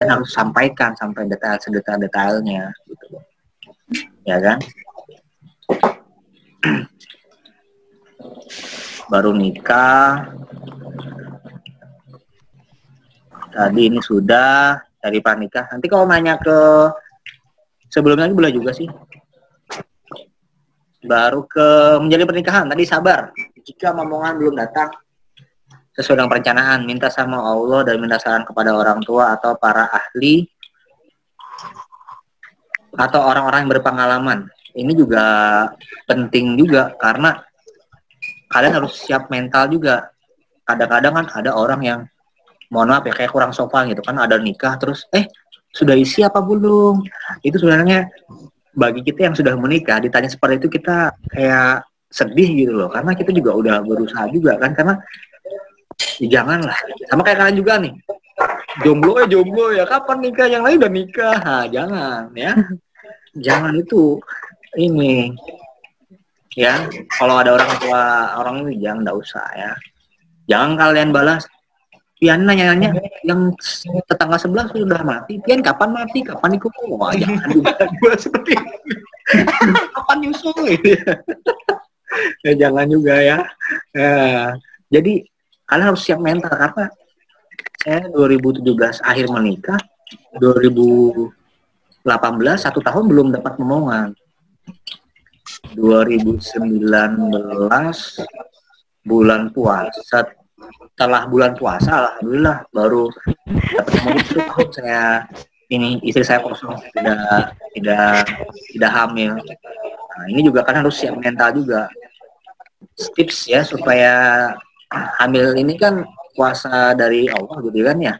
kan harus sampaikan sampai detailnya gitu, ya kan? Baru nikah, tadi ini sudah dari pranikah. Nanti kalau nanya ke sebelumnya boleh juga sih. Baru ke menjadi pernikahan, tadi sabar. Jika momongan belum datang sesuai dengan perencanaan, minta sama Allah dan minta saran kepada orang tua atau para ahli atau orang-orang yang berpengalaman. Ini juga penting juga karena kalian harus siap mental juga. Kadang-kadang kan ada orang yang mohon maaf ya kayak kurang sopan gitu kan, ada nikah terus sudah isi apa belum? Itu sebenarnya bagi kita yang sudah menikah ditanya seperti itu kita kayak sedih gitu loh, karena kita juga udah berusaha juga kan, karena janganlah sama kayak kalian juga nih, jomblo ya kapan nikah, yang lain udah nikah. Nah, jangan ya, jangan itu ini ya, kalau ada orang tua orang ini jangan, enggak usah ya, jangan kalian balas pian nanya-nanya yang tetangga sebelah sudah mati, pian kapan mati, kapan dikumpul. Wah, jangan juga seperti itu. Kapan nyusul gitu ya, jangan juga ya. Jadi kalian harus siap mental, karena saya 2017 akhir menikah, 2018 1 tahun belum dapat momongan, 2019 bulan puasa, setelah bulan puasa alhamdulillah baru dapat momongan. Itu tahun saya ini istri saya kosong, tidak hamil. Nah, ini juga kan harus siap mental juga. Tips ya supaya hamil ini kan kuasa dari Allah gitu kan ya.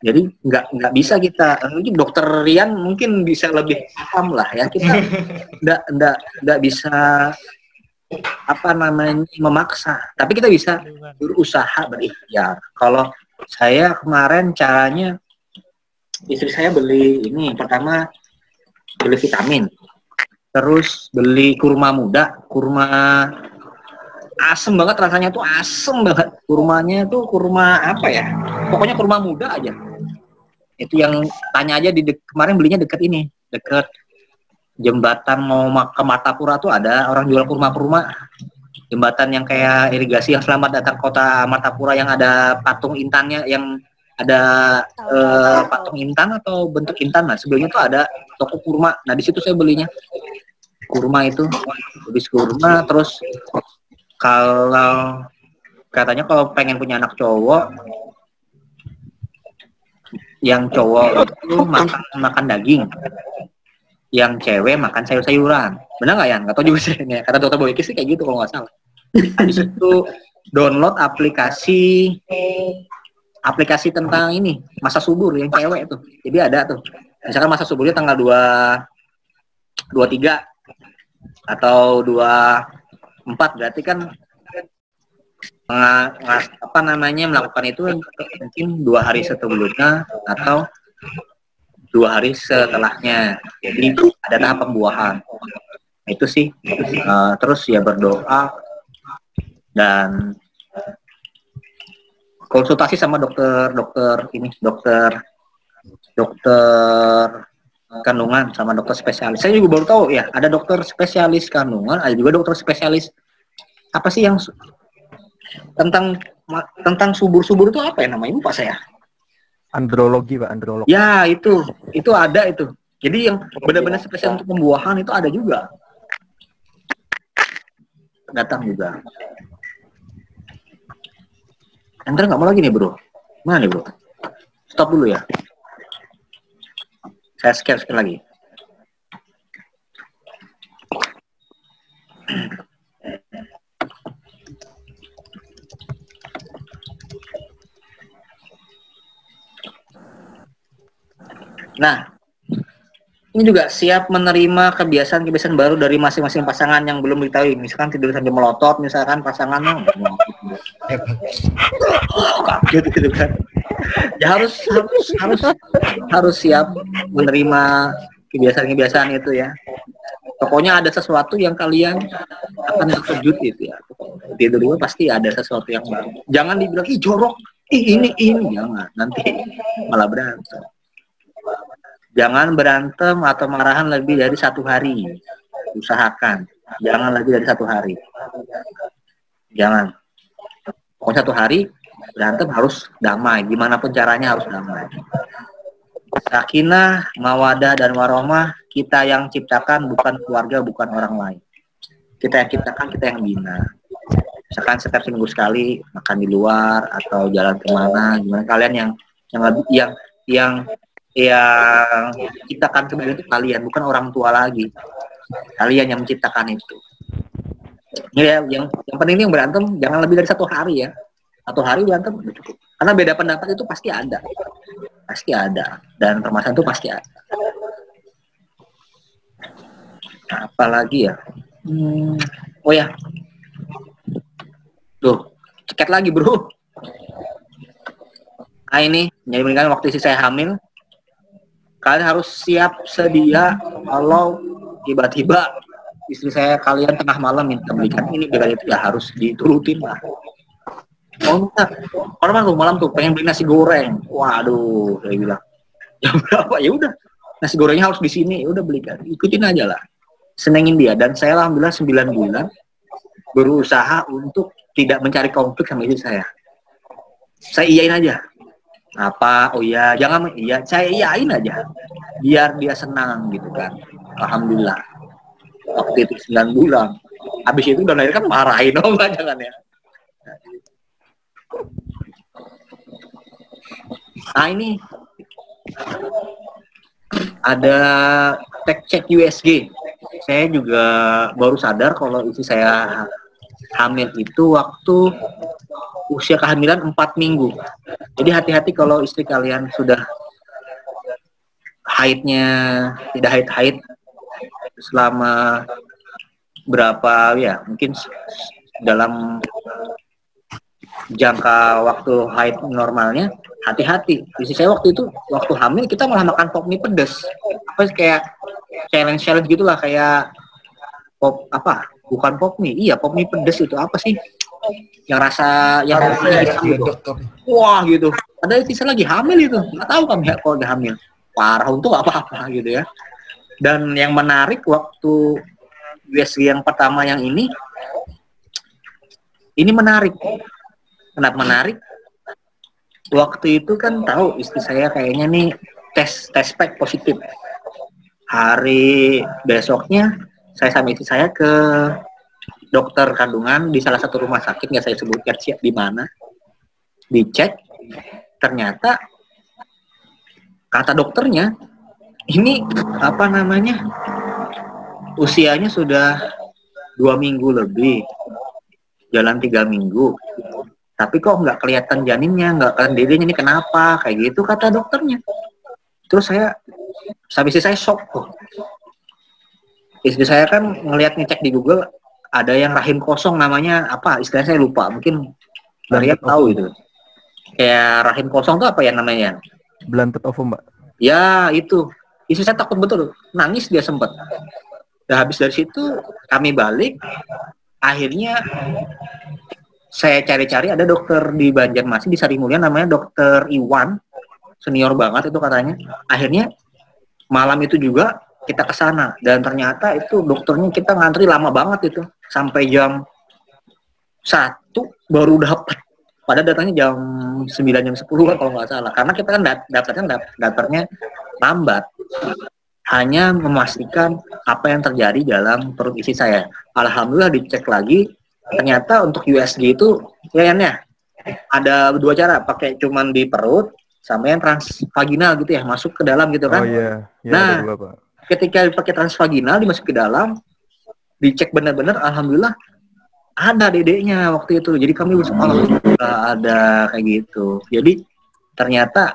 Jadi nggak bisa kita, mungkin dokter Rian mungkin bisa lebih paham lah ya, kita nggak bisa apa namanya memaksa, tapi kita bisa berusaha berikhtiar. Kalau saya kemarin caranya, istri saya beli ini, pertama beli vitamin, terus beli kurma muda, kurma asem banget rasanya tuh, asem banget kurmanya tuh, kurma apa ya, pokoknya kurma muda aja. Itu yang tanya aja kemarin belinya deket ini, deket jembatan mau ke Martapura tuh ada orang jual kurma, jembatan yang kayak irigasi yang selamat datang kota Martapura, yang ada patung intannya, yang ada patung intan atau bentuk intan. Nah sebelumnya tuh ada toko kurma, nah di situ saya belinya kurma itu, habis kurma. Terus kalau katanya kalau pengen punya anak cowok, yang cowok itu makan daging, yang cewek makan sayur-sayuran. Benar nggak ya? Nggak tahu juga sih. Kata dokter Boyke sih kayak gitu kalau nggak salah. Di situ download aplikasi tentang ini, masa subur yang cewek tuh. Jadi ada tuh, misalkan masa suburnya tanggal 23 atau 24, berarti kan apa namanya melakukan itu mungkin 2 hari sebelumnya atau 2 hari setelahnya. Jadi ada tahap pembuahan. Itu sih. Terus ya berdoa dan konsultasi sama dokter kandungan sama dokter spesialis. Saya juga baru tahu ya, ada dokter spesialis kandungan, ada juga dokter spesialis apa sih yang tentang subur-subur itu apa ya namanya, lupa saya. Andrologi, Pak, andrologi. Ya, itu ada itu. Jadi yang benar-benar spesial untuk pembuahan itu ada juga. Datang juga. Enter nggak mau lagi nih, Bro. Mana nih, Bro? Stop dulu ya. Saya share lagi. Nah, ini juga siap menerima kebiasaan-kebiasaan baru dari masing-masing pasangan yang belum diketahui. Misalkan tidur sambil melotot, misalkan pasangannya kaget gitu kan. Ya harus siap menerima kebiasaan-kebiasaan itu ya. Pokoknya ada sesuatu yang kalian akan terkejut gitu ya. Tidur dulu pasti ada sesuatu yang baru. Jangan dibilang ih jorok, ih ini jangan, nanti malah berantem. Jangan berantem atau marahan lebih dari 1 hari. Usahakan. Jangan lebih dari 1 hari. Jangan. Pokoknya 1 hari berantem harus damai. Gimana pun caranya harus damai. Sakinah, mawadah, dan warohmah kita yang ciptakan, bukan keluarga, bukan orang lain. Kita yang ciptakan, kita yang bina. Misalkan setiap seminggu sekali makan di luar atau jalan kemana, gimana kalian yang ciptakan kebahagiaan itu kalian, bukan orang tua lagi. Kalian yang menciptakan itu. Ini ya, yang penting yang berantem jangan lebih dari 1 hari ya. 1 hari berantem udah cukup. Karena beda pendapat itu pasti ada. Pasti ada. Dan permasalahan itu pasti ada. Nah, apalagi ya? Oh ya. Tuh, ceket lagi bro. Nah ini, jadi waktu istri saya hamil, kalian harus siap sedia kalau tiba-tiba istri saya kalian tengah malam minta belikan ini belikan itu, ya harus diturutin lah. Oh enggak, orang malam tuh pengen beli nasi goreng, waduh, saya bilang jam berapa, ya udah nasi gorengnya harus di sini, ya udah belikan, ikutin aja lah, senengin dia. Dan saya alhamdulillah 9 bulan berusaha untuk tidak mencari konflik sama istri saya iyain aja. Apa, oh iya, jangan, iya, saya iyain aja biar dia senang gitu kan. Alhamdulillah waktu itu 9 bulan, habis itu udah lahir kan marahin, oh enggak, jangan ya. Nah ini ada cek USG. Saya juga baru sadar kalau istri saya hamil itu waktu usia kehamilan 4 minggu. Jadi hati-hati kalau istri kalian sudah haidnya tidak haid selama berapa ya, mungkin dalam jangka waktu haid normalnya, hati-hati. Istri saya waktu itu waktu hamil kita malah makan pop mie pedas, apa kayak challenge gitulah, kayak pop apa, bukan pop mie, iya pop mie pedas itu apa sih yang rasa yang gitu. Wah gitu, ada istri lagi hamil itu, nggak tahu kami kalau udah hamil, parah, untuk apa-apa gitu ya. Dan yang menarik waktu USG yang pertama yang ini menarik. Kenapa menarik? Waktu itu kan tahu istri saya kayaknya nih tes pack positif. Hari besoknya saya sama istri saya ke dokter kandungan di salah satu rumah sakit, nggak saya sebutkan siap di mana. Dicek, ternyata kata dokternya ini apa namanya, usianya sudah 2 minggu lebih, jalan 3 minggu. Tapi kok nggak kelihatan janinnya, nggak kelihatan dedenya, ini kenapa? Kayak gitu kata dokternya. Terus istri saya shock kok. Istri saya kan ngecek di Google, ada yang rahim kosong, namanya apa? Istilahnya saya lupa, mungkin kalian tahu itu. Kayak rahim kosong tuh apa ya namanya? Blunted ovum, Mbak. Ya itu. Istri saya takut betul, nangis dia sempat. Nah, habis dari situ kami balik, akhirnya saya cari-cari ada dokter di Banjarmasin di Sarimulia namanya Dokter Iwan, senior banget itu katanya. Akhirnya malam itu juga kita ke sana dan ternyata itu dokternya kita ngantri lama banget itu, sampai jam 1 baru dapat. Padahal datangnya jam 9 jam 10 kan kalau nggak salah. Karena kita kan daftarnya lambat. Hanya memastikan apa yang terjadi dalam perut isi saya. Alhamdulillah dicek lagi, ternyata untuk USG itu ya ada 2 cara, pakai cuman di perut sama yang transvaginal gitu ya, masuk ke dalam gitu kan. Oh iya. Ya, nah, ketika pakai transvaginal dimasuk ke dalam, dicek benar-benar, alhamdulillah ada dedeknya waktu itu. Jadi kami alhamdulillah ada kayak gitu. Jadi ternyata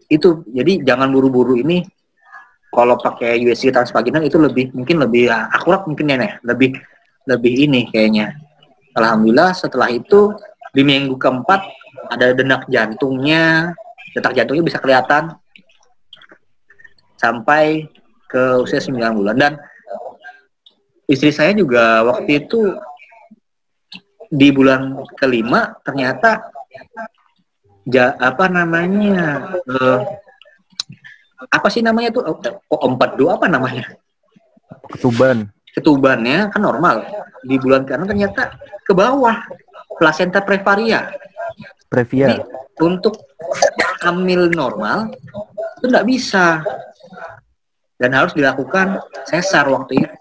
itu, jadi jangan buru-buru ini. Kalau pakai USG transvaginal itu mungkin lebih akurat mungkin ya, lebih ini kayaknya. Alhamdulillah setelah itu di minggu keempat ada detak jantungnya bisa kelihatan sampai ke usia 9 bulan. Dan istri saya juga waktu itu di bulan ke-5 ternyata apa sih namanya tuh? Empedu apa namanya? Ketuban. Ketubannya kan normal di bulan ke-6 ternyata ke bawah plasenta prevaria. Previa. Jadi untuk hamil normal itu nggak bisa dan harus dilakukan sesar waktu itu.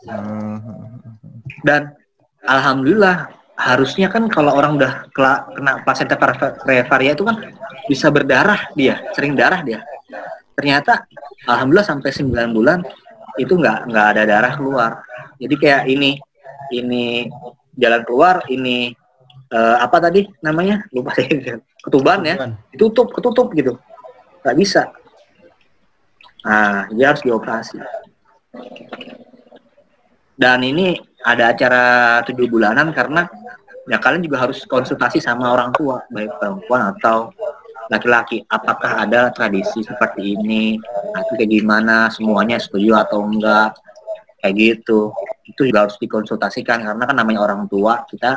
Dan alhamdulillah harusnya kan kalau orang udah kena plasenta prevaria itu kan bisa berdarah dia, sering darah dia. Ternyata alhamdulillah sampai 9 bulan itu nggak ada darah keluar. Jadi kayak ini jalan keluar, ini apa tadi namanya? Lupa saya. Ketuban ya, ketutup gitu. Nggak bisa. Nah, dia harus dioperasi. Dan ini ada acara 7 bulanan karena ya kalian juga harus konsultasi sama orang tua, baik perempuan atau laki-laki. Apakah ada tradisi seperti ini? Atau kayak gimana? Semuanya setuju atau enggak? Kayak gitu. Itu juga harus dikonsultasikan karena kan namanya orang tua, kita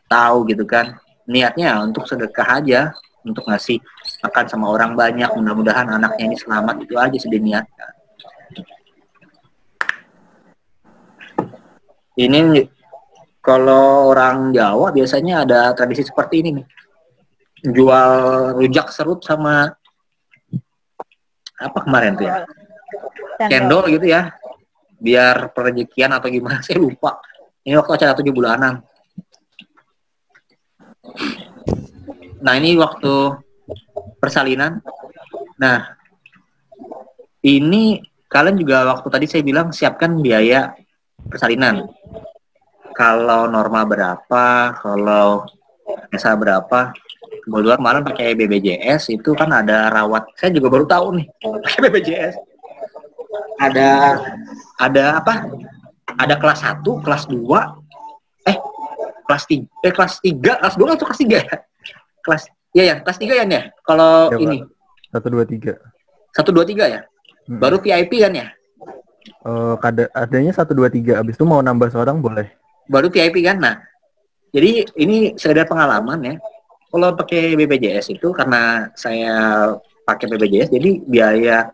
tahu gitu kan. Niatnya untuk sedekah aja, untuk ngasih makan sama orang banyak, mudah-mudahan anaknya ini selamat, itu aja sudah niatkan. Ini kalau orang Jawa biasanya ada tradisi seperti ini nih. Jual rujak serut sama apa kemarin tuh ya? Cendol gitu ya. Biar perejekian atau gimana, saya lupa. Ini waktu acara 7 bulanan. Nah, ini waktu persalinan. Nah, ini kalian juga waktu tadi saya bilang siapkan biaya persalinan. Kalau normal berapa, kalau biasa berapa. Kebetulan kemarin pakai BPJS itu kan ada rawat. Saya juga baru tahu nih pakai BPJS. Ada apa? Ada kelas 1, kelas 2, kelas 3, kelas 2 atau kelas 3 ya? Kelas kelas 3 ya nih. Kalau ya, ini 1 2 3. 1 2 3 ya? Baru VIP kan ya? Adanya 1 2 3. Abis itu mau nambah seorang boleh. Baru VIP kan? Nah, jadi ini sekedar pengalaman ya. Kalau pakai BPJS itu karena saya pakai BPJS, jadi biaya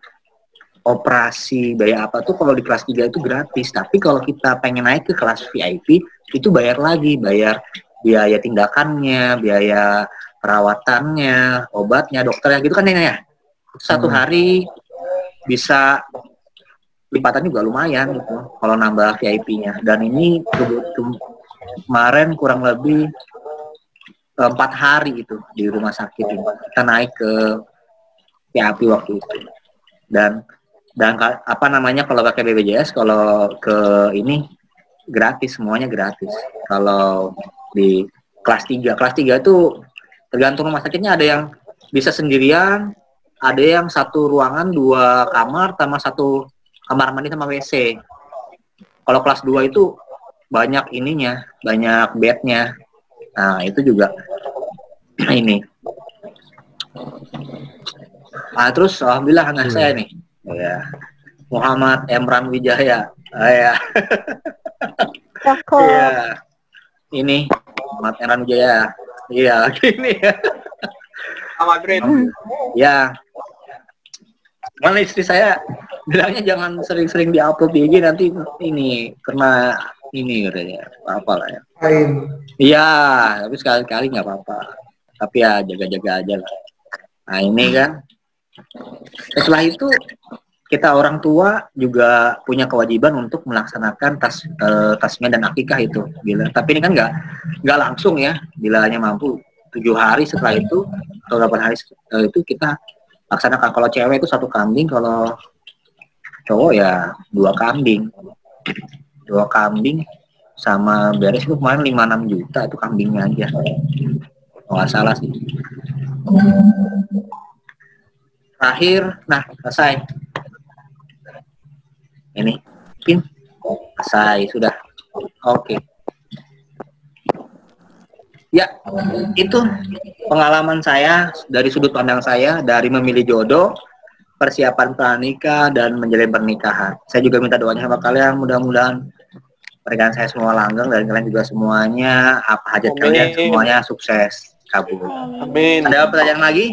operasi, biaya apa tuh kalau di kelas 3 itu gratis. Tapi kalau kita pengen naik ke kelas VIP, itu bayar lagi, bayar biaya tindakannya, biaya perawatannya, obatnya, dokternya gitu kan ya. Satu hari bisa lipatan juga lumayan gitu kalau nambah VIP-nya. Dan ini kemarin kurang lebih 4 hari itu di rumah sakit ini. Kita naik ke VIP waktu itu. Dan apa namanya kalau pakai BPJS, kalau ke ini gratis, semuanya gratis. Kalau di kelas 3 itu tergantung rumah sakitnya, ada yang bisa sendirian, ada yang 1 ruangan 2 kamar sama 1 kamar mandi sama WC. Kalau kelas 2 itu banyak ininya, banyak bednya. Nah, itu juga ini. Nah, terus alhamdulillah anak saya nih. Ya. Muhammad Emran Wijaya. Ya. Iya. Ini Muhammad Emran Wijaya. Iya, gini ya. Ya. Mana istri saya bilangnya jangan sering-sering diupload di IG, nanti ini kena ini katanya. Apalah ya. Iya, tapi sekali-kali nggak apa-apa. Tapi ya jaga-jaga aja lah. Nah, ini kan. Setelah itu kita orang tua juga punya kewajiban untuk melaksanakan tasmiyah dan akikah itu. Tapi ini kan nggak langsung ya. Bila hanya mampu 7 hari setelah itu atau 8 hari itu kita laksanakan. Kalau cewek itu 1 kambing, kalau cowok ya 2 kambing. 2 kambing sama beres itu kemarin 5-6 juta itu kambingnya aja. Nggak salah sih. Terakhir, nah selesai. Ini, selesai sudah. Oke. Ya, itu pengalaman saya dari sudut pandang saya dari memilih jodoh, persiapan pranikah dan menjalin pernikahan. Saya juga minta doanya sama kalian, mudah-mudahan pernikahan saya semua langgeng dan kalian juga semuanya apa hajat kalian semuanya sukses kabul. Amin. Ada pertanyaan lagi?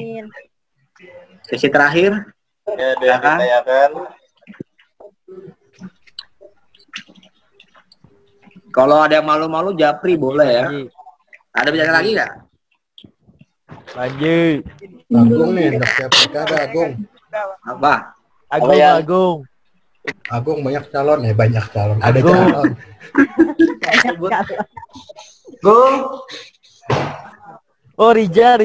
Sesi terakhir. Ya, ada yang ditanyakan. Kalau ada yang malu-malu Japri boleh ya. Ada bicara lagi nggak? Lanjut. Agung nih, daftar pilkada Agung. Apa? Agung. Agung banyak calon ya, banyak calon. Ada Agung. calon. Gung. Oh, Rija.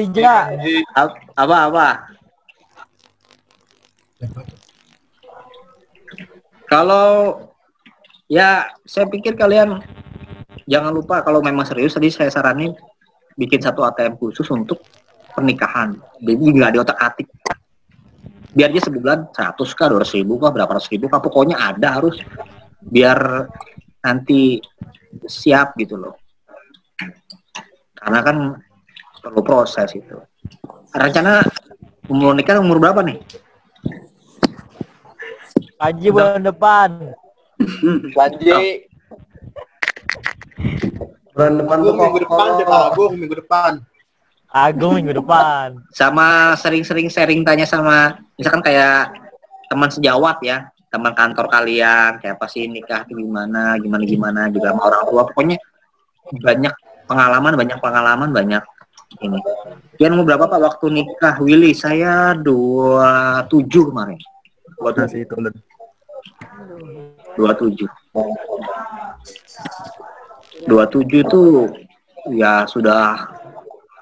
Apa? Kalau ya saya pikir kalian jangan lupa kalau memang serius tadi saya saranin bikin satu ATM khusus untuk pernikahan. Jadi nggak di otak-atik. Biar aja sebulan 100 kah, 200 ribu kah, berapa ratus ribu kah, pokoknya ada harus biar nanti siap gitu loh. Karena kan perlu proses itu. Rencana umur nikah umur berapa nih? Haji bulan depan. Lanjut. Bulan depan tuh Minggu depan coba Agung minggu depan. Agung minggu depan. Sama sering-sering sharing tanya sama misalkan kayak teman sejawat ya, teman kantor kalian kayak apa sih nikah tuh gimana juga sama orang tua, pokoknya banyak pengalaman banyak ini. Kian mau berapa Pak waktu nikah Willy? Saya 27 kemarin. 27 tuh ya sudah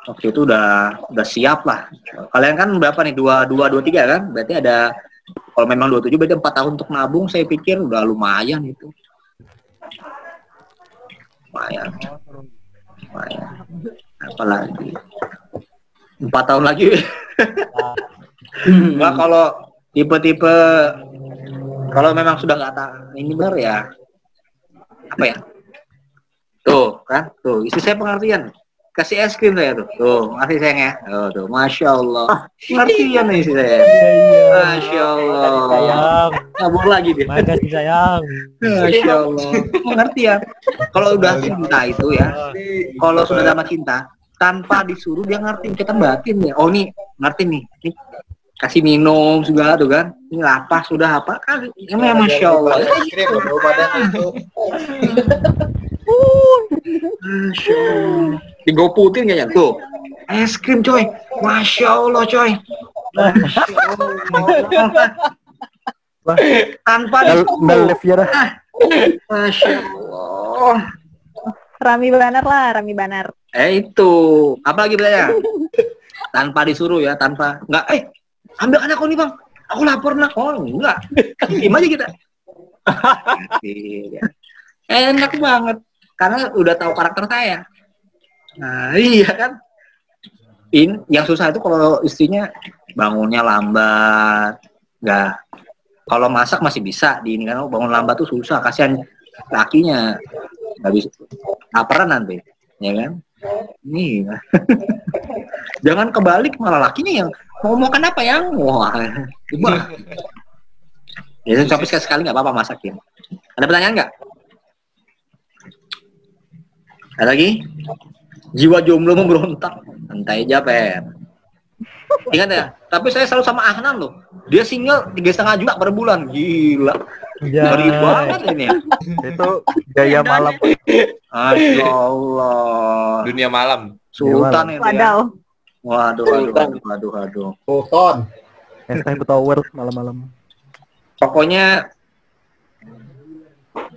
waktu itu udah siap lah. Kalian kan berapa nih? 23 kan? Berarti ada kalau memang 27 berarti 4 tahun untuk nabung, saya pikir udah lumayan itu. Lumayan. Apalagi 4 tahun lagi. Nah, kalau tipe-tipe kalau memang sudah nggak ini benar ya apa ya? Tuh kan, tuh istri saya pengertian. Kasih es krim saya tuh masih sayang ya, tuh masya Allah, pengertian nih istri saya, masya Allah, Sayang. kabur lagi dia, Makasih sayang. masya Allah, pengertian. Kalau udah cinta itu ya, kalau sudah dapat cinta, tanpa disuruh dia ngerti, kita batin ya, oh nih ngerti nih, kasih minum segala tuh kan, ini lapar sudah apa kan, emang masya Allah. Masya Allah. Digoputin kayaknya tuh. Es krim coy. Masya Allah coy. Masya Allah. Tanpa disuruh. Masya Allah. Rami Banar. Itu. Apa lagi bertanya? Tanpa disuruh ya, tanpa enggak. Ambil anak kau nih bang. Aku lapar nak. Oh enggak. Gimana aja kita. Enak banget. Karena udah tahu karakter saya. Nah iya kan. Yang susah itu kalau istrinya bangunnya lambat. Enggak. Kalau masak masih bisa di ini kan, bangun lambat tuh susah. Kasihan lakinya. Nggak bisa. Laparan nanti. Ya kan. Ini. Jangan kebalik malah lakinya yang mau makan apa yang wah. Gimana? Ya sampai sekali nggak apa-apa masakin. Ada pertanyaan nggak? Ada lagi? Jiwa jomblo memberontak. Santai aja, Per. Ingat ya, tapi saya selalu sama Ahnan loh. Dia single 3,5 juta per bulan. Gila. Ngeri banget ini ya. Itu gaya malam. Masya Allah. Dunia malam. Sultan ini ya. Waduh. Sultan. STM Tower malam-malam. Pokoknya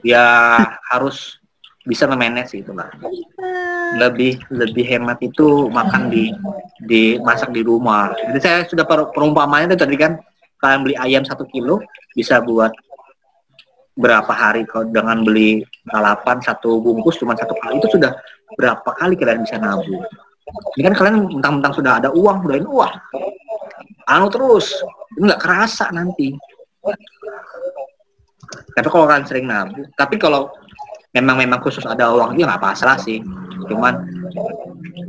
ya harus bisa memanage itu lah. Lebih hemat itu makan di masak di rumah. Jadi saya sudah perumpamannya itu tadi kan, kalian beli ayam 1 kilo bisa buat berapa hari. Kalau dengan beli lalapan 1 bungkus cuma 1 kali, itu sudah berapa kali kalian bisa nabung. Ini kan kalian mentang-mentang sudah ada uang, terus ini nggak kerasa nanti. Tapi kalau kalian sering nabung, tapi kalau memang khusus ada uang itu nggak masalah sih, cuman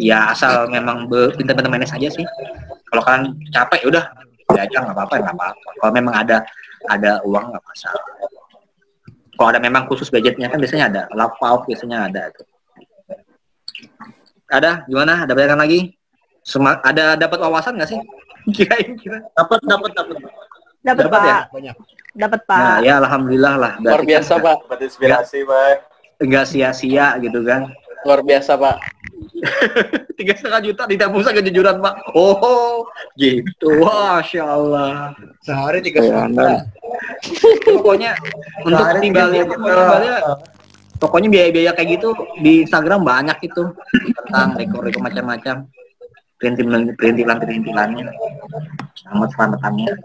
ya asal memang pintar-pintar manage aja sih. Kalau kalian capek udah ya aja nggak apa-apa. Kalau memang ada uang nggak masalah. Kalau ada memang khusus budgetnya kan biasanya ada lauk biasanya ada itu. Ada gimana? Ada pertanyaan lagi? Ada dapat wawasan nggak sih? Kira-kira Dapat. Dapat Dapat ya? Pak. Banyak. Dapat Nah, Pak. ya alhamdulillah lah. Luar Berarti biasa, kan Pak. Dapat inspirasi, Pak. nggak sia-sia gitu kan. Luar biasa, Pak. 3,5 juta ditabung sama kejujuran, Pak. Oh, gitu. Masya Allah. Sehari 3,5 juta. Pokoknya untuk Sehari tinggalnya, 3 pokoknya biaya-biaya kayak gitu di Instagram banyak itu tentang rekor-rekor macam-macam, perintilan-perintilannya, amat selamatannya,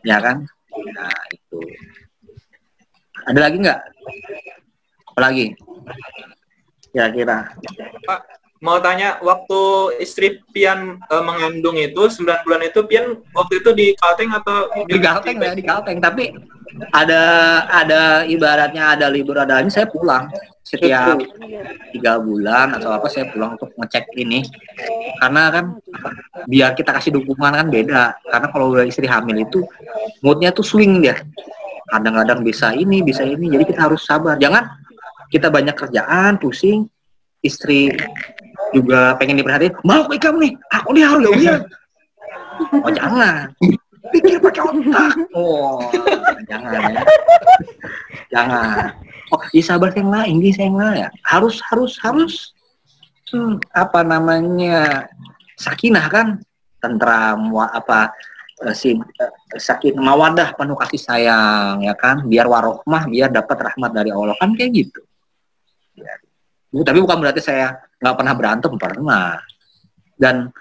ya kan? Nah itu. Ada lagi nggak? Apa lagi? Kira-kira. Pak, mau tanya, waktu istri Pian mengandung itu 9 bulan itu Pian waktu itu di Kalteng atau Di Kalteng ya, di Kalteng. Tapi ada ibaratnya ada libur ada ini saya pulang setiap 3 bulan atau apa saya pulang untuk ngecek ini karena kan biar kita kasih dukungan kan beda karena kalau udah istri hamil itu moodnya tuh swing dia kadang-kadang bisa ini jadi kita harus sabar jangan kita banyak kerjaan pusing istri juga pengen diperhatiin mau kamu nih aku nih harus ya oh jangan pikir pakai otak oh jangan ya jangan oh ya sabar yang lain ya harus apa namanya sakinah kan tentram sakinah mawadah penuh kasih sayang ya kan biar warohmah biar dapat rahmat dari Allah kan kayak gitu ya. Tapi bukan berarti saya nggak pernah berantem pernah dan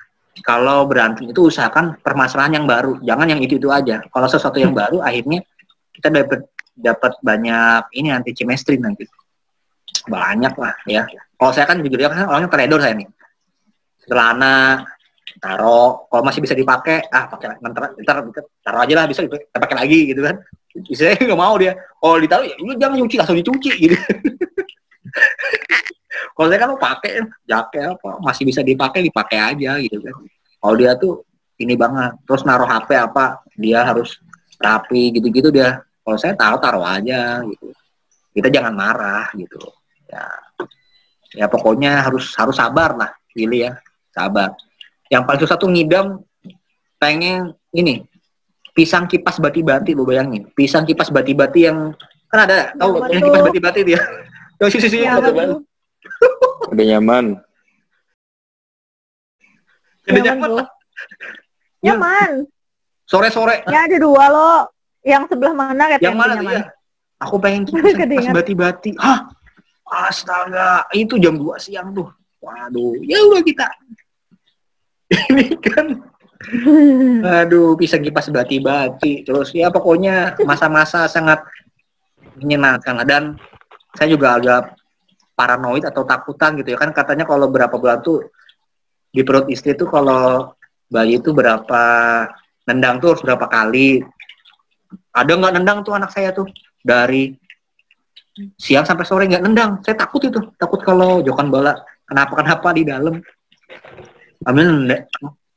kalau berantem itu usahakan permasalahan yang baru, jangan yang itu aja. Kalau sesuatu yang baru, akhirnya kita dapat banyak ini anti chemistry nanti, banyak lah ya. Kalau saya kan jujur ya kan orangnya teledor saya nih, celana taruh, kalau masih bisa dipakai, pakai ntar taruh aja lah bisa kita pakai lagi gitu kan. Saya nggak mau dia, kalau ditaruh ya jangan nyuci langsung dicuci gitu. Kalau saya kan mau pakai jaket apa masih bisa dipakai aja gitu kan. Kalau dia tuh ini banget, terus naruh HP apa dia harus rapi gitu-gitu dia. Kalau saya taruh aja gitu. Kita jangan marah gitu. Ya pokoknya harus sabar lah, pilih ya sabar. Yang paling susah tuh ngidam pengen ini pisang kipas bati-bati lo bayangin. Pisang kipas bati-bati yang kan ada tahu yang kipas bati-bati dia. Yang sisi-sisinya Udah nyaman. Nyaman. Sore-sore. Ya ada 2 loh. Yang sebelah mana katanya yang mana tuh ya? Aku pengen kipas bati-bati. Hah? Astaga, itu jam 2 siang tuh. Waduh, ya udah kita. Ini kan aduh, pisang kipas bati-bati. Terus ya pokoknya masa-masa sangat menyenangkan dan saya juga agak paranoid atau takutan gitu ya kan katanya kalau berapa bulan tuh di perut istri tuh kalau bayi itu berapa nendang tuh harus berapa kali ada nggak nendang tuh anak saya tuh dari siang sampai sore nggak nendang saya takut kalau jokan bala kenapa di dalam ambil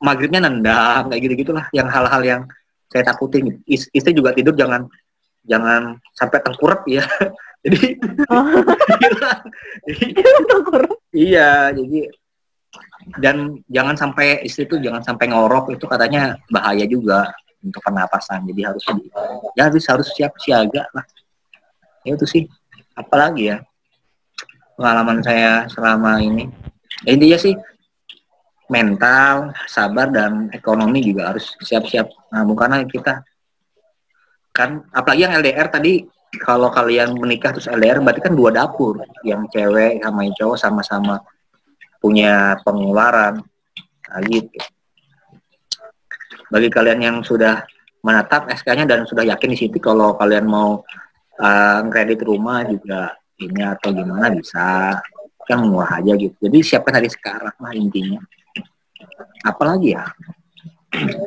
maghribnya nendang kayak gitu gitulah yang hal-hal yang saya takutin istri juga tidur jangan sampai tengkurap ya jadi iya jadi dan jangan sampai istri itu jangan sampai ngorok itu katanya bahaya juga untuk pernapasan jadi harus siap siaga lah ya itu sih apalagi ya pengalaman saya selama ini ya, intinya sih mental sabar dan ekonomi juga harus siap-siap nah bukan kita kan apalagi yang LDR tadi kalau kalian menikah terus LDR berarti kan 2 dapur yang cewek sama yang cowok sama-sama punya pengeluaran nah, gitu. Bagi kalian yang sudah menetap SK-nya dan sudah yakin di situ kalau kalian mau kredit rumah juga ini atau gimana bisa kan murah aja gitu jadi siapkan dari sekarang lah intinya apalagi ya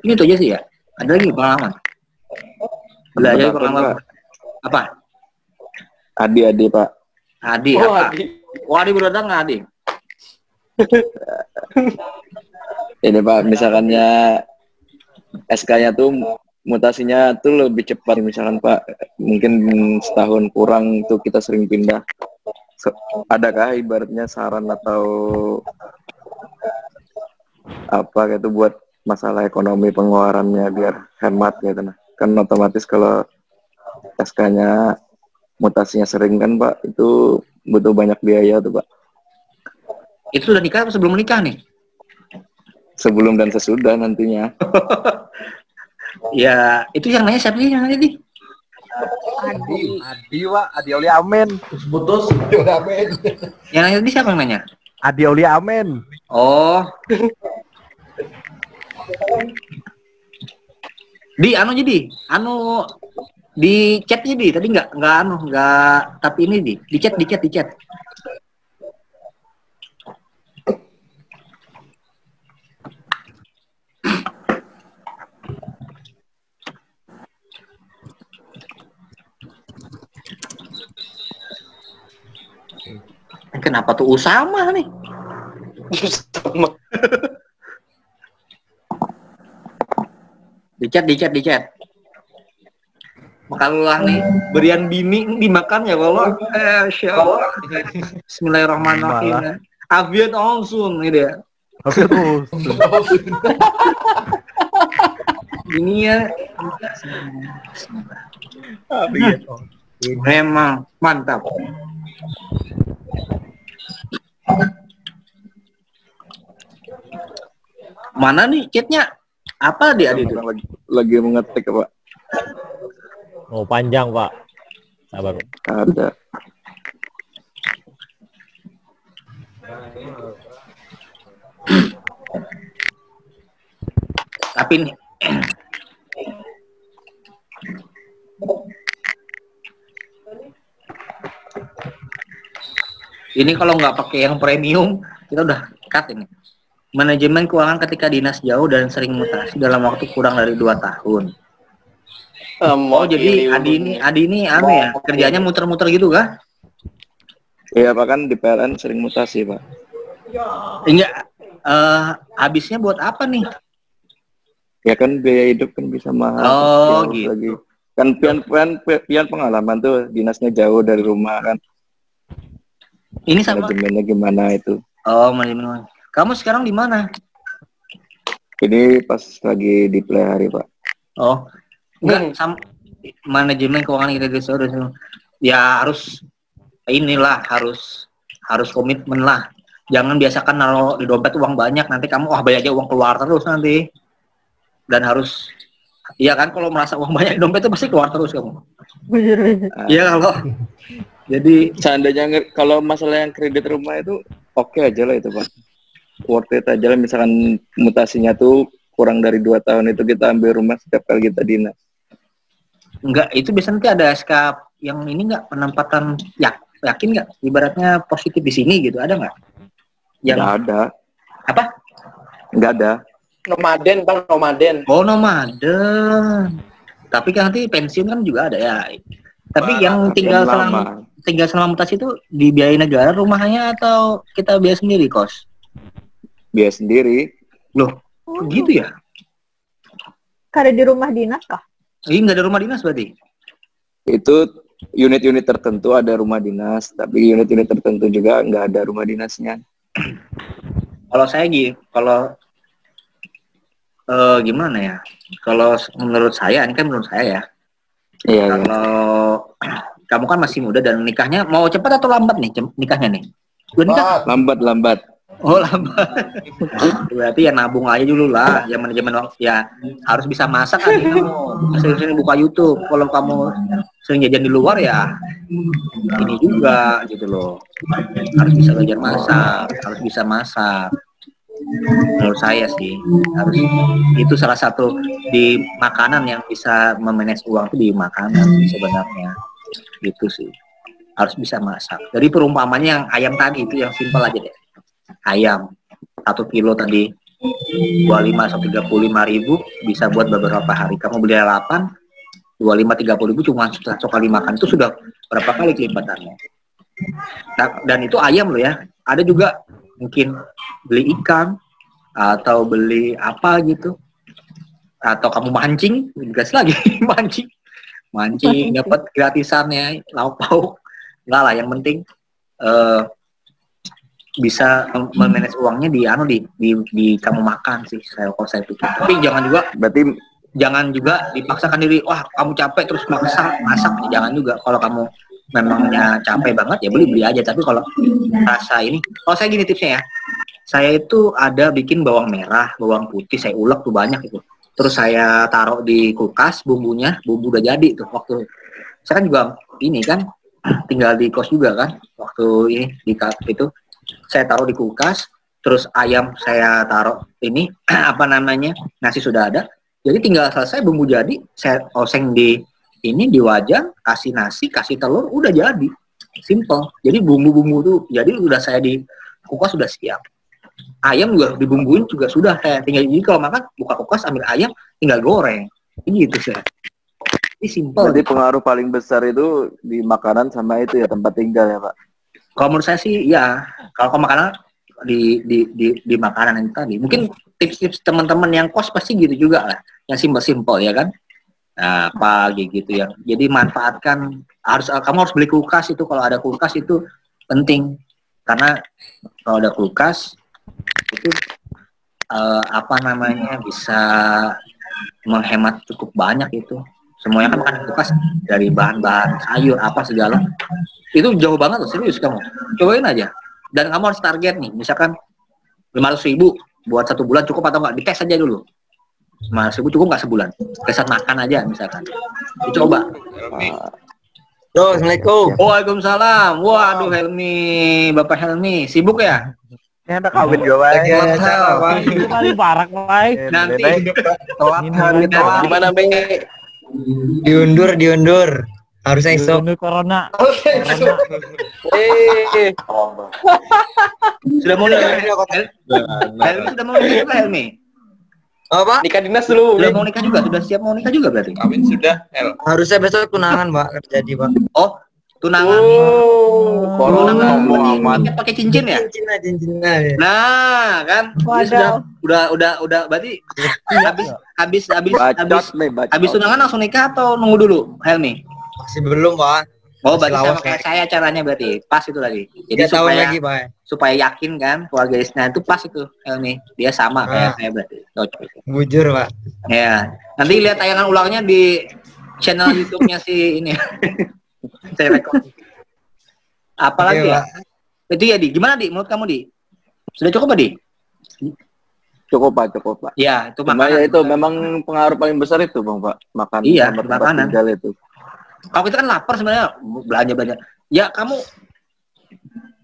ini itu aja sih ya ada lagi pengalaman belajar pengalaman apa? Adi Pak. Adi apa? Adi berdatang nggak Adi? Ini Pak, misalkannya SK-nya tuh mutasinya tuh lebih cepat misalkan Pak, mungkin setahun kurang tuh kita sering pindah. Adakah ibaratnya saran atau apa gitu buat masalah ekonomi pengeluarannya biar hemat gitu nah? kan otomatis kalau SK-nya mutasinya sering kan Pak, itu butuh banyak biaya tuh Pak. Itu sudah nikah atau sebelum nikah nih? Sebelum dan sesudah nantinya. Ya, itu yang nanya siapa sih yang nanya di? Adi Wak, Adi Oli Amen. Putus, amin. Yang nanya tadi siapa yang nanya? Adi Oli Amen. Oh. Jadi, di chat jadi tadi nggak tapi ini di chat. Kenapa tuh Usama nih? Sama. Di chat. Kalau lah nih berian bini dimakan ya kalau Allah. Bismillahirrahmanirrahim. Afiat langsung gitu ya. Oke terus. Ini ya. Memang mantap. Mana nih chatnya? Apa dia itu? Lagi mengetik Pak. Oh panjang Pak. Sabar. Ada. Tapi nih. Ini kalau nggak pakai yang premium, kita udah cut ini. Manajemen keuangan ketika dinas jauh dan sering mutasi dalam waktu kurang dari 2 tahun. Oh, jadi Adi ini aneh ya, kerjanya muter-muter gitu kah? Iya Pak, kan di PLN sering mutasi Pak. Enggak, habisnya buat apa nih? Ya kan biaya hidup kan bisa mahal. Oh, Ya, gitu. lagi. Kan pian pengalaman tuh, dinasnya jauh dari rumah kan. Ini sama. Manajemennya gimana itu? Oh, manajemen. Kamu sekarang di mana? Ini pas lagi di play hari Pak. Oh, enggak sama manajemen keuangan kita udah ya harus inilah harus komitmen lah. Jangan biasakan naruh di dompet uang banyak, nanti kamu bayar aja uang keluar terus nanti. Dan harus iya kan, kalau merasa uang banyak di dompet itu pasti keluar terus kamu. Iya kalau jadi Seandainya kalau masalah yang kredit rumah itu oke aja lah itu Pak. Worth it aja lah, misalkan mutasinya tuh kurang dari 2 tahun itu kita ambil rumah setiap kali kita dinas. enggak, itu biasanya nanti ada SK yang ini enggak penempatan yakin enggak ibaratnya positif di sini gitu, ada enggak? Yang Nggak ada. apa? Nggak ada. Nomaden Bang, nomaden. Oh, nomaden. Tapi kan nanti pensiun kan juga ada ya. Tapi yang tinggal selama mutasi itu dibiayai negara rumahnya atau kita biaya sendiri kos? Biaya sendiri. Loh, gitu ya? Karena di rumah dinas kah? Ini nggak ada rumah dinas berarti? Itu unit-unit tertentu ada rumah dinas, tapi unit-unit tertentu juga nggak ada rumah dinasnya. Kalau saya gimana ya? Kalau menurut saya, ini kan menurut saya ya. Iya. Kalau kamu kan masih muda dan nikahnya mau cepat atau lambat nih nikahnya nih? Udah nikah? Lambat. Oh, lambat. Berarti ya nabung aja dulu lah. Ya manajemen ya harus bisa masak kan. Sering-sering buka YouTube. Kalau kamu sering jajan di luar ya ini juga gitu loh. Harus bisa belajar masak, harus bisa masak. Menurut saya sih harus itu salah satu di makanan yang bisa memanage uang itu di makanan sih sebenarnya. Gitu sih. Harus bisa masak. Dari perumpamannya yang ayam tadi itu yang simpel aja deh. Ayam 1 kilo tadi 25 atau 35.000 bisa buat beberapa hari. Kamu beli 8 25-30.000 cuma sekali makan itu sudah berapa kali kelipatannya. Nah, dan itu ayam loh ya. Ada juga mungkin beli ikan atau beli apa gitu. Atau kamu mancing, gas lagi mancing dapat gratisannya lauk pauk. Enggak lah, yang penting bisa memanage uangnya di kamu makan sih, kalau saya pikir. Tapi jangan juga Berarti jangan juga dipaksakan diri, wah kamu capek terus maksa masak, jangan juga. Kalau kamu memangnya capek banget ya beli aja. Tapi kalau rasa ini, kalau saya gini tipsnya ya, saya itu ada bikin bawang merah, bawang putih, saya ulek tuh banyak itu. Terus saya taruh di kulkas bumbunya, bumbu udah jadi tuh. Waktu saya kan juga ini kan tinggal di kos juga kan, waktu ini di itu saya taruh di kulkas. Terus ayam saya taruh ini apa namanya, nasi sudah ada. Jadi tinggal selesai bumbu jadi, saya oseng di ini di wajan, kasih nasi, kasih telur, udah jadi. Simple. Jadi bumbu-bumbu tuh jadi udah saya di kulkas sudah siap. Ayam juga dibumbuin juga sudah, kayak tinggal jadi kalau makan buka kulkas ambil ayam tinggal goreng. Ini gitu sih. Ini simple. Jadi pengaruh paling besar itu di makanan sama itu ya tempat tinggal ya Pak. Kalau menurut saya sih ya, kalau makanan di makanan itu tadi. Mungkin tips-tips teman-teman yang kos pasti gitu juga lah, yang simpel-simpel ya kan. Nah, pagi gitu ya. Jadi manfaatkan, kamu harus beli kulkas itu. Kalau ada kulkas itu penting, karena kalau ada kulkas itu apa namanya bisa menghemat cukup banyak itu. Semuanya kan makan kulkas dari bahan-bahan sayur apa segala. Itu jauh banget loh, serius kamu. Cobain aja. Dan kamu harus target nih, misalkan 500.000 buat 1 bulan cukup atau enggak, dites aja dulu. 500.000 cukup nggak sebulan? Kesan makan aja misalkan. Dicoba. Assalamualaikum. Waalaikumsalam. Waduh Helmi, Bapak Helmi, sibuk ya? Ini ada kawin juga, Pak. Paling parah, Pak. Nanti Gimana, Be? Diundur. Harus esok. Ini corona. Sudah mau nikah? Helmi sudah mau nikah juga Helmi? Apa? Nikah dinas dulu. Sudah mau nikah juga? Sudah siap mau nikah juga berarti? Kawin sudah, El. Harusnya besok tunangan, Pak. Terjadi, Pak. Oh, tunangan. Tunangan pakai cincin ya? Cincin. Nah, kan? Waduh. Udah berarti habis Bacot. tunangan langsung nikah atau nunggu dulu, Helmi? Masih belum, Pak. Oh, berarti Lawas, sama kayak saya caranya berarti. Pas itu lagi. Jadi 3 tahun lagi, Pak. supaya yakin kan keluarga Isna itu pas itu Helmi. Dia sama kayak saya berarti. Cocok itu. Bujur, Pak. Ya. Nanti lihat tayangan ulangnya di channel YouTube-nya si ini. Saya rekod. Apalagi Oke, ya? Pak. Itu ya, Di. Gimana, Di? Menurut kamu, Di? Sudah cukup, Di? Cukup Pak. Ya, itu Cuma makanan. ya itu memang pengaruh paling besar itu Bang Pak. Makan Iya, sama tempat makanan. tinggal itu. Kalau kita kan lapar sebenarnya, belanja. Ya, kamu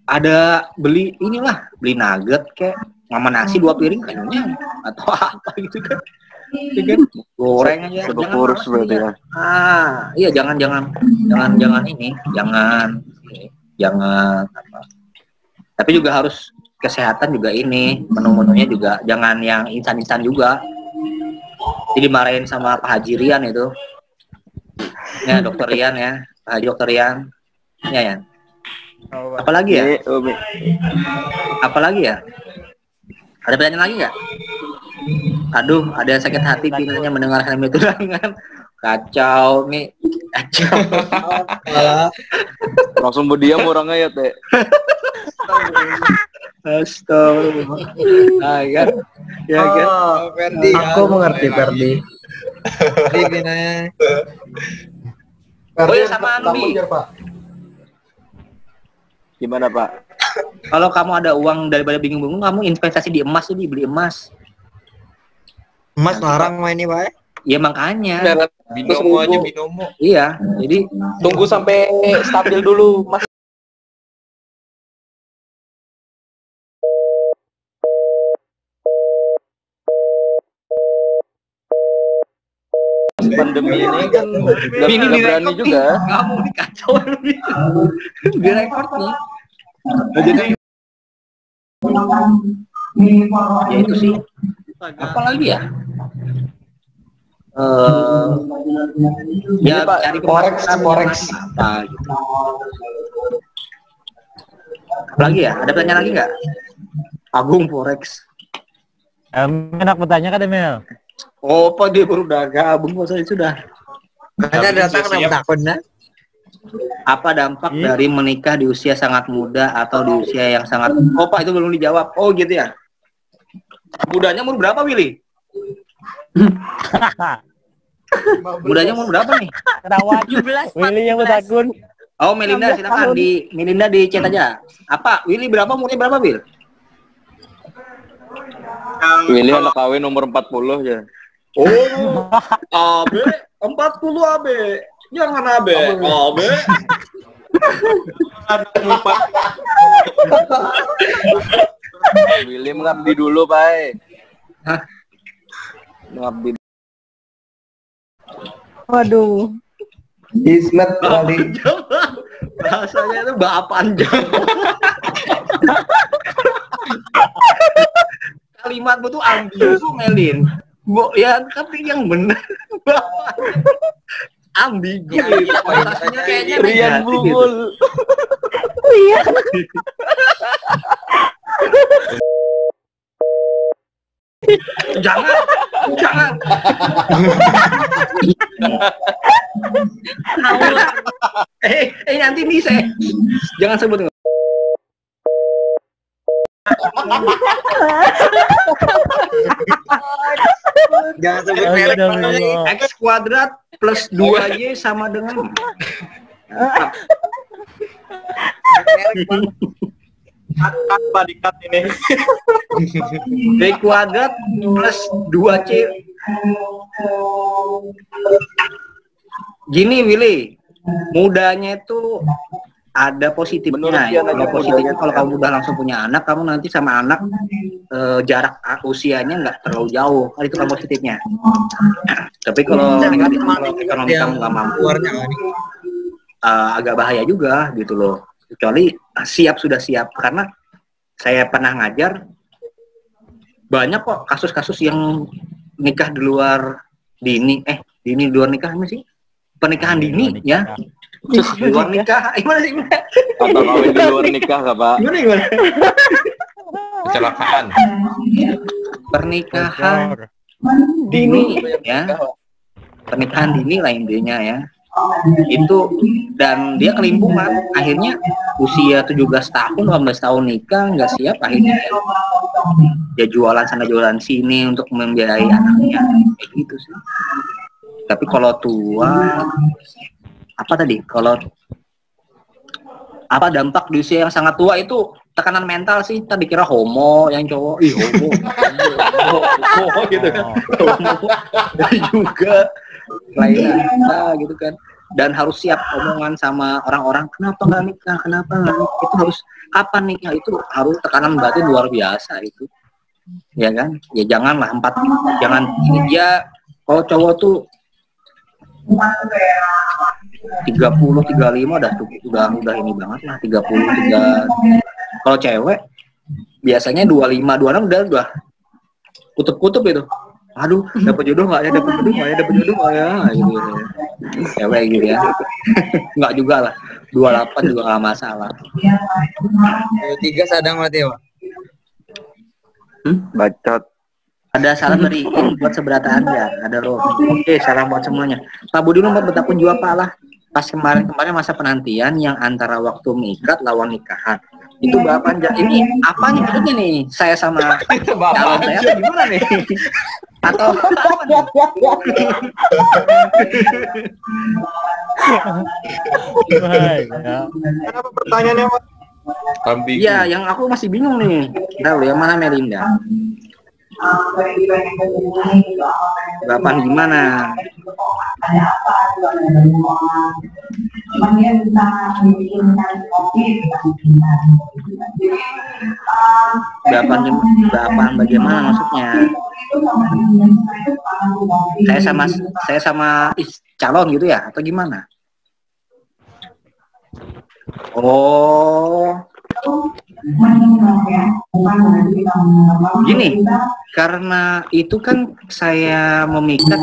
ada beli nugget kayak sama nasi 2 piring kayaknya atau apa gitu kan. Ya kan? Goreng aja. Sudah Jangan kurus malas berarti juga. ya. Iya, jangan apa. Tapi juga harus kesehatan juga ini, menu-menunya juga jangan yang instan-instan juga. Jadi dimarahin sama Pak Haji Rian itu. Ya, Dokter Rian ya, Pak Haji Dokter Rian. Ya. Apalagi ya? Apalagi ya? Ada pertanyaan lagi nggak? Aduh, ada yang sakit hati pinanya mendengar Helmi itu kan. Kacau nih, kacau. Langsung berdiam orangnya ya Teh. Astagfirullah. Kan? Ya kan? Ferdi. Aku mengerti, Ferdi. Oh ya, sama Andi. Gimana Pak? Kalau kamu ada uang daripada bingung-bingung, kamu investasi di emas, jadi beli emas. Emas larang main ini, Pak. Ya makanya. Binomo aja, binomo. Iya, jadi Tunggu sampai stabil dulu, Mas. Pandemi ini kan nggak berani juga. Kamu dikacau di rekord nih. Nah, jadi ya itu sih. Apalagi ya? Ya Pak, cari forex. apa gitu. Apalagi ya? Ada pertanyaan lagi nggak? Agung forex. Enak bertanya kan, Emil? Oh, Pak, dia baru udah gabung kok saya sudah. Ada datang enam tahun, nah. Apa dampak dari menikah di usia sangat muda atau di usia yang sangat... Oh, Pak, itu belum dijawab. Oh, gitu ya? Mudanya umur berapa, Willy? Mudanya umur berapa nih? Kerawat. 17, Willy yang 14. bertakun. Oh, Melinda 16 silakan tahun. Melinda di chat aja. Apa? Willy berapa? Umurnya berapa, Will? Willy anak kawin umur 40 ya. Oh, AB 40 AB. Jangan AB. AB. Willy mengabdi dulu, Pak. Hah? Mengabdi. Waduh. Ismet kali. Bahasanya itu bak panjang. Kalimatmu tuh ambigu, Melin. Ya, tapi yang benar. Ambigu. Bahasanya kayaknya Rian negatif gitu. Bungul. Iya. Jangan. Nanti nih saya. Jangan sebut. Jangan sebut merek. X kuadrat plus 2Y sama dengan Apa dikat ini? B kuadrat plus 2C. Gini Willy, mudanya itu ada positifnya ya. Kalau positifnya kalau kamu udah langsung punya anak, kamu nanti sama anak jarak usianya nggak terlalu jauh. Itu kan positifnya. Tapi kalau negatif, kalau ekonomi kamu nggak mampu, agak bahaya juga gitu loh. Kecuali sudah siap, karena saya pernah ngajar banyak kok kasus-kasus yang nikah di luar dini, di luar nikah apa sih? Pernikahan dini ya. Di luar nikah, gimana sih? Atau kawin di luar nikah nggak, Pak? Gimana? Kecelakaan. Pernikahan dini ya. Pernikahan dini lah intinya ya. Itu, dan dia kelimpungan, akhirnya usia 17 tahun 18 tahun nikah nggak siap, akhirnya dia jualan sana jualan sini untuk membiayai anaknya, kayak gitu sih. Tapi kalau tua apa tadi, kalau apa dampak di usia yang sangat tua itu tekanan mental sih. Tadi kira homo yang cowok, homo gitu kan, homo juga lainnya gitu kan. Dan harus siap omongan sama orang-orang, kenapa nggak nikah, itu harus kapan nikah, itu harus tekanan batin luar biasa itu, ya kan. Ya janganlah jangan ini dia. Kalau cowok tuh 30 35 udah ini banget lah, 33. Kalau cewek biasanya 25 26 udah kutub itu. Aduh, dapat jodoh nggak ya, gitu. Cewek gitu ya. Nggak juga lah, 28 juga nggak masalah. 3 sadang mati ya, Pak. Bacot. Ada salam dari buat seberata Anda, ada loh. Oke, salam buat semuanya. Pak Budi nomor bertakun juga Pak lah. Pas kemarin masa penantian yang antara waktu mikat lawan nikahan. Itu Bapak ini apanya maksudnya nih? Saya sama calon saya atau gimana nih? Atau apa nih? Kenapa pertanyaannya, Pak? Ambigu. Iya, yang aku masih bingung nih. Tahu yang mana Melinda? Bapak gimana? Bapak bagaimana maksudnya? Saya sama calon gitu ya atau gimana? Oh. Gini, karena itu kan saya memikat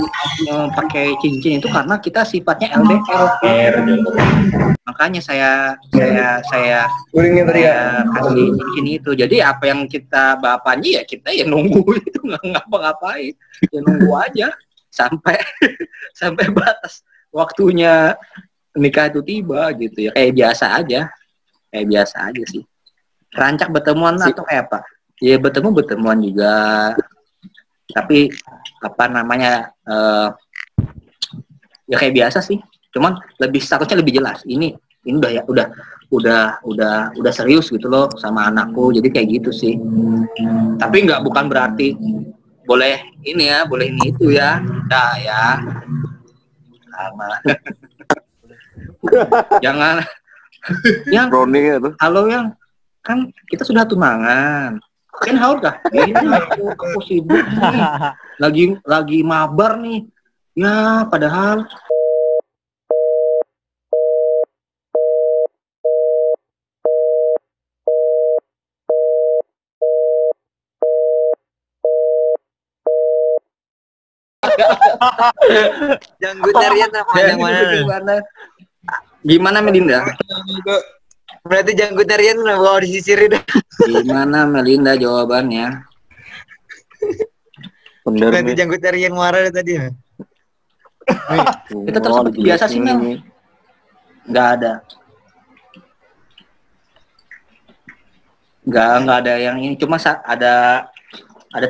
pakai cincin itu karena kita sifatnya LDR. Makanya saya kasih cincin itu. Jadi apa yang kita bapaknya ya kita ya nunggu itu, nggak ngapa-ngapain, ya nunggu aja sampai batas waktunya nikah itu tiba gitu ya. Kayak biasa aja sih. Rancak bertemuan atau kayak apa? Ya bertemuan juga. Tapi apa namanya ya kayak biasa sih, cuman lebih statusnya lebih jelas. Ini udah ya udah serius gitu loh sama anakku, jadi kayak gitu sih. Tapi bukan berarti boleh ini ya, boleh ini itu ya, nah ya sama. Jangan yang Roni itu. halo yang kan kita sudah tunangan kan haus dah ini aku sibuk nih lagi mabar nih ya padahal Janggutarian apa yang mana? Gimana Melinda? Berarti Janggutarian bawa disisirin. Gimana Melinda jawabannya? Bener Berarti nih. Janggutarian marah tadi. Kita terus seperti biasa sih Mel. Nggak ada yang ini, cuma ada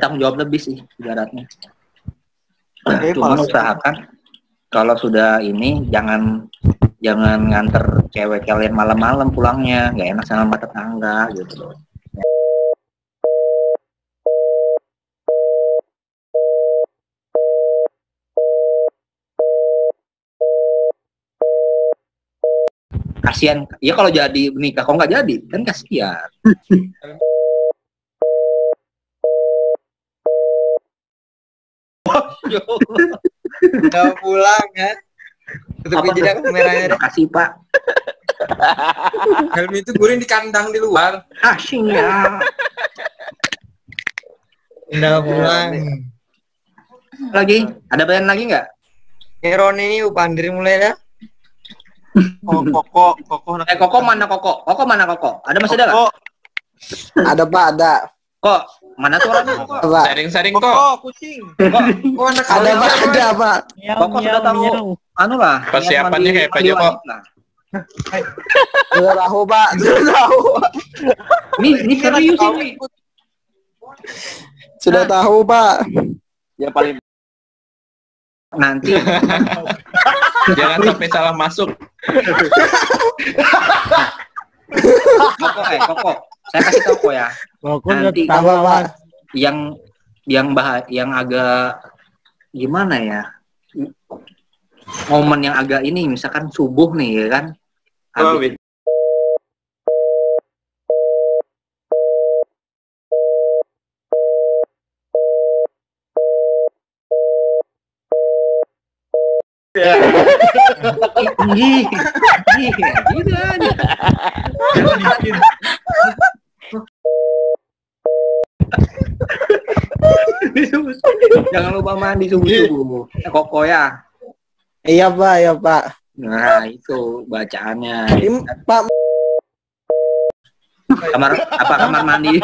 tanggung jawab lebih sih ibaratnya. Cuma usahakan kalau sudah ini jangan nganter cewek kalian malam-malam pulangnya, nggak enak sama tetangga gitu loh. Kasian ya kalau jadi menikah, kok nggak jadi kan kasian. Udah pulang kan? Tutup jeda kameranya. Terima kasih Pak. Helmi itu guling di kandang di luar. Asing ya. Udah pulang. Lagi ada bayan lagi nggak? Ron ini upandir mulai dah. Koko mana Koko? Koko mana Koko? Ada masih ada nggak? Ada Pak, ada. Kok mana tuh orangnya Koko? Pak. Sharing-sharing kok. kucing. Kok anak Ada Pak, ada Pak. Koko sudah tahu anu lah. Persiapannya kayak apa aja, Kok? Sudah tahu Pak, sudah tahu. Ini serius ini. Sudah tahu Pak. Yang paling Nanti Jangan sampai salah masuk. Koko. Saya kasih tahu kok ya. Koko Nanti Apa Pak? yang agak gimana ya? Momen yang agak ini misalkan subuh nih ya kan. Oh, Habis- Ih, gitu aja. Jangan lupa mandi subuh-subuh. Koko ya. Iya Pak, iya Pak. Nah, itu bacaannya. Ini Pak, Kamar mandi.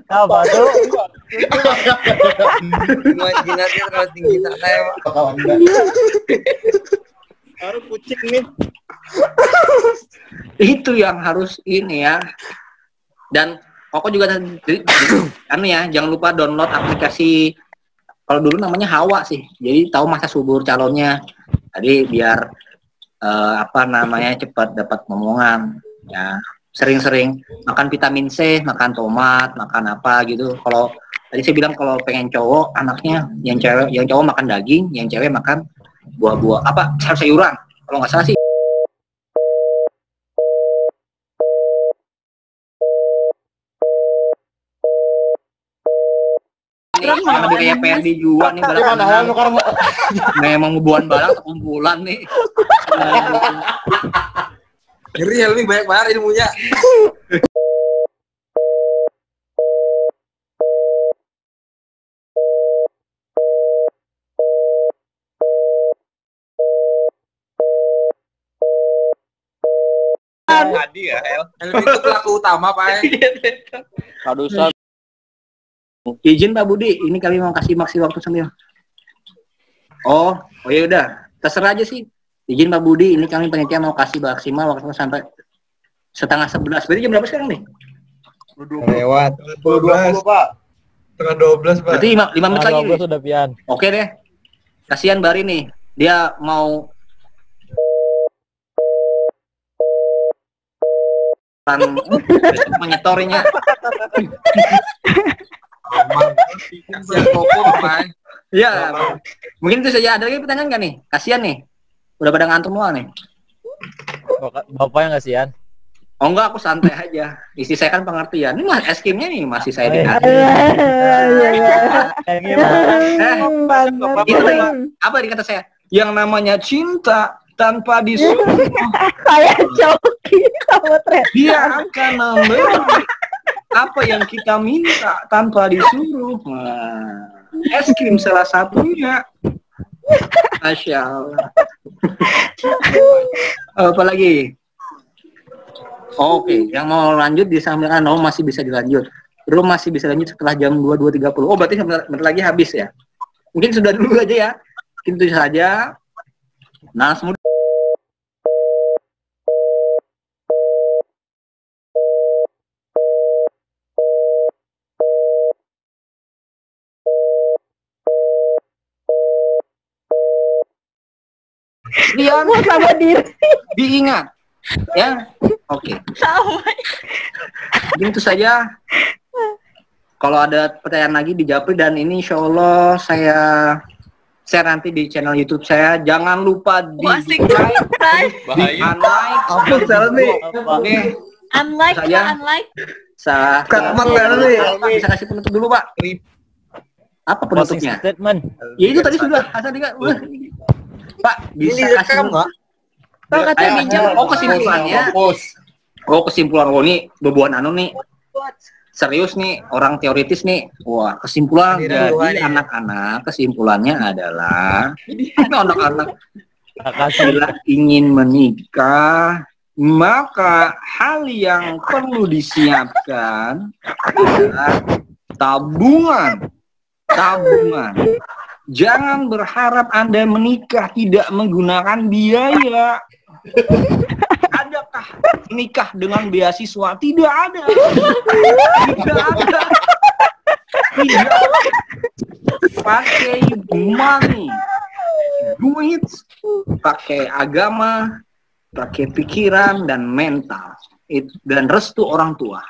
apa tuh? Imajinasi terlalu tinggi sana ya. Baru kucing nih. Itu yang harus ini ya. Dan Koko juga anu ya, jangan lupa download aplikasi, kalau dulu namanya Hawa sih. Jadi tahu masa subur calonnya. Jadi biar cepat dapat ngomongan ya. Sering-sering makan vitamin C, makan tomat, makan apa gitu. Kalau tadi saya bilang kalau pengen cowok anaknya yang cowok makan daging, yang cewek makan buah-buah apa sayur-sayuran. Kalau nggak salah sih. Yang lebih kayak Perdi juga nih barang. Memang buan barang kumpulan nih. Ngeri Helmi banyak banget ilmunya. Tadi ya, Helmi itu pelaku utama, Pak. kadusan. Izin Pak Budi, ini kami mau kasih maksi waktu sambil. Oh ya udah, terserah aja sih. Izin Pak Budi, ini kami panitia mau kasih maksimal waktu sampai 10:30. Berarti jam berapa sekarang nih? Lewat. 12 Pak. Tengah 12 Pak. Berarti 5 menit lagi. Sudah pian. Oke deh. Kasihan Bari nih. Dia mau menyetorinya. Siap koko, Pak. Iya. Mungkin itu saja. Ada lagi pertanyaan nggak nih? Kasian nih. Udah pada ngantuk semua nih. Bapaknya kasihan. Oh enggak, aku santai aja. Istri saya kan pengertian. Ini mas es krimnya nih masih saya dikasih. Itu tadi apa tadi kata saya? Yang namanya cinta tanpa disuruh, Kayak joki sama Tret. dia akan memberi apa yang kita minta tanpa disuruh. Wah, es krim salah satunya. Masya Allah. Apa lagi? Oke, yang mau lanjut disampaikan, oh masih bisa dilanjut. Room masih bisa lanjut setelah jam 22.30. Oh, berarti sebentar lagi habis ya. Mungkin sudah dulu aja ya. Mungkin itu saja. Nah, semua Dian, Sama diri. diingat ya. Oke. Mungkin itu saja. Kalau ada pertanyaan lagi dijawab, dan ini insya Allah saya share nanti di channel YouTube saya. Jangan lupa di like, Bahaya. Oke. Unlike, Saya- unlike. Bisa kasih penutup dulu, Pak. Apa penutupnya? Statement. Ya itu tadi sudah. Hasan juga. Pak, bisa kasih nggak? Kok kata minjem? Oh, kesimpulannya. Oh, kesimpulan. Oh, ini bebuan anu nih. Serius nih, orang teoritis nih. Wah, kesimpulan Aliran luar jadi ya. anak-anak, kesimpulannya adalah anak-anak Makasih. bila ingin menikah, maka hal yang perlu disiapkan adalah tabungan. Tabungan. Jangan berharap Anda menikah tidak menggunakan biaya. Adakah menikah dengan beasiswa? Tidak ada. Tidak ada. Tidak. Pakai money, duit, pakai agama, pakai pikiran dan mental, dan restu orang tua.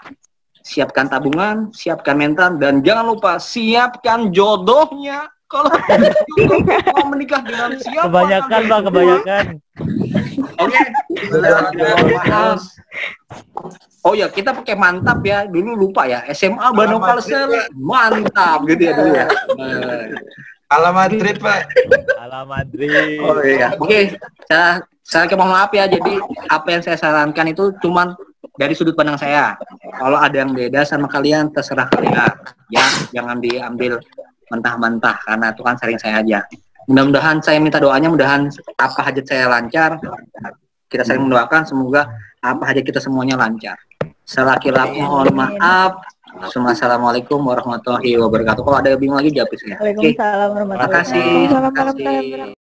Siapkan tabungan, siapkan mental, dan jangan lupa siapkan jodohnya. Kalau mau menikah dengan siapa? Kebanyakan, Bang, kebanyakan. Oke. Oh ya, kita pakai mantap ya. Dulu lupa ya. SMA Bandung Kalsel mantap gitu ya dulu ya. Alamat Madrid, Pak. Ala Madrid. Oh iya. Oke, saya mohon maaf ya. Jadi apa yang saya sarankan itu cuman dari sudut pandang saya. Kalau ada yang beda sama kalian, terserah kalian. Ya, jangan diambil mentah-mentah karena itu kan sharing saya aja. Mudah-mudahan saya minta doanya, mudahan apa hajat saya lancar. Kita saling mendoakan semoga apa hajat kita semuanya lancar. Selaki-laki mohon maaf. Assalamualaikum warahmatullahi wabarakatuh. Kalau ada yang bingung lagi jawab saya. Oke. Waalaikumsalam warahmatullahi Terima kasih. wabarakatuh. Terima kasih.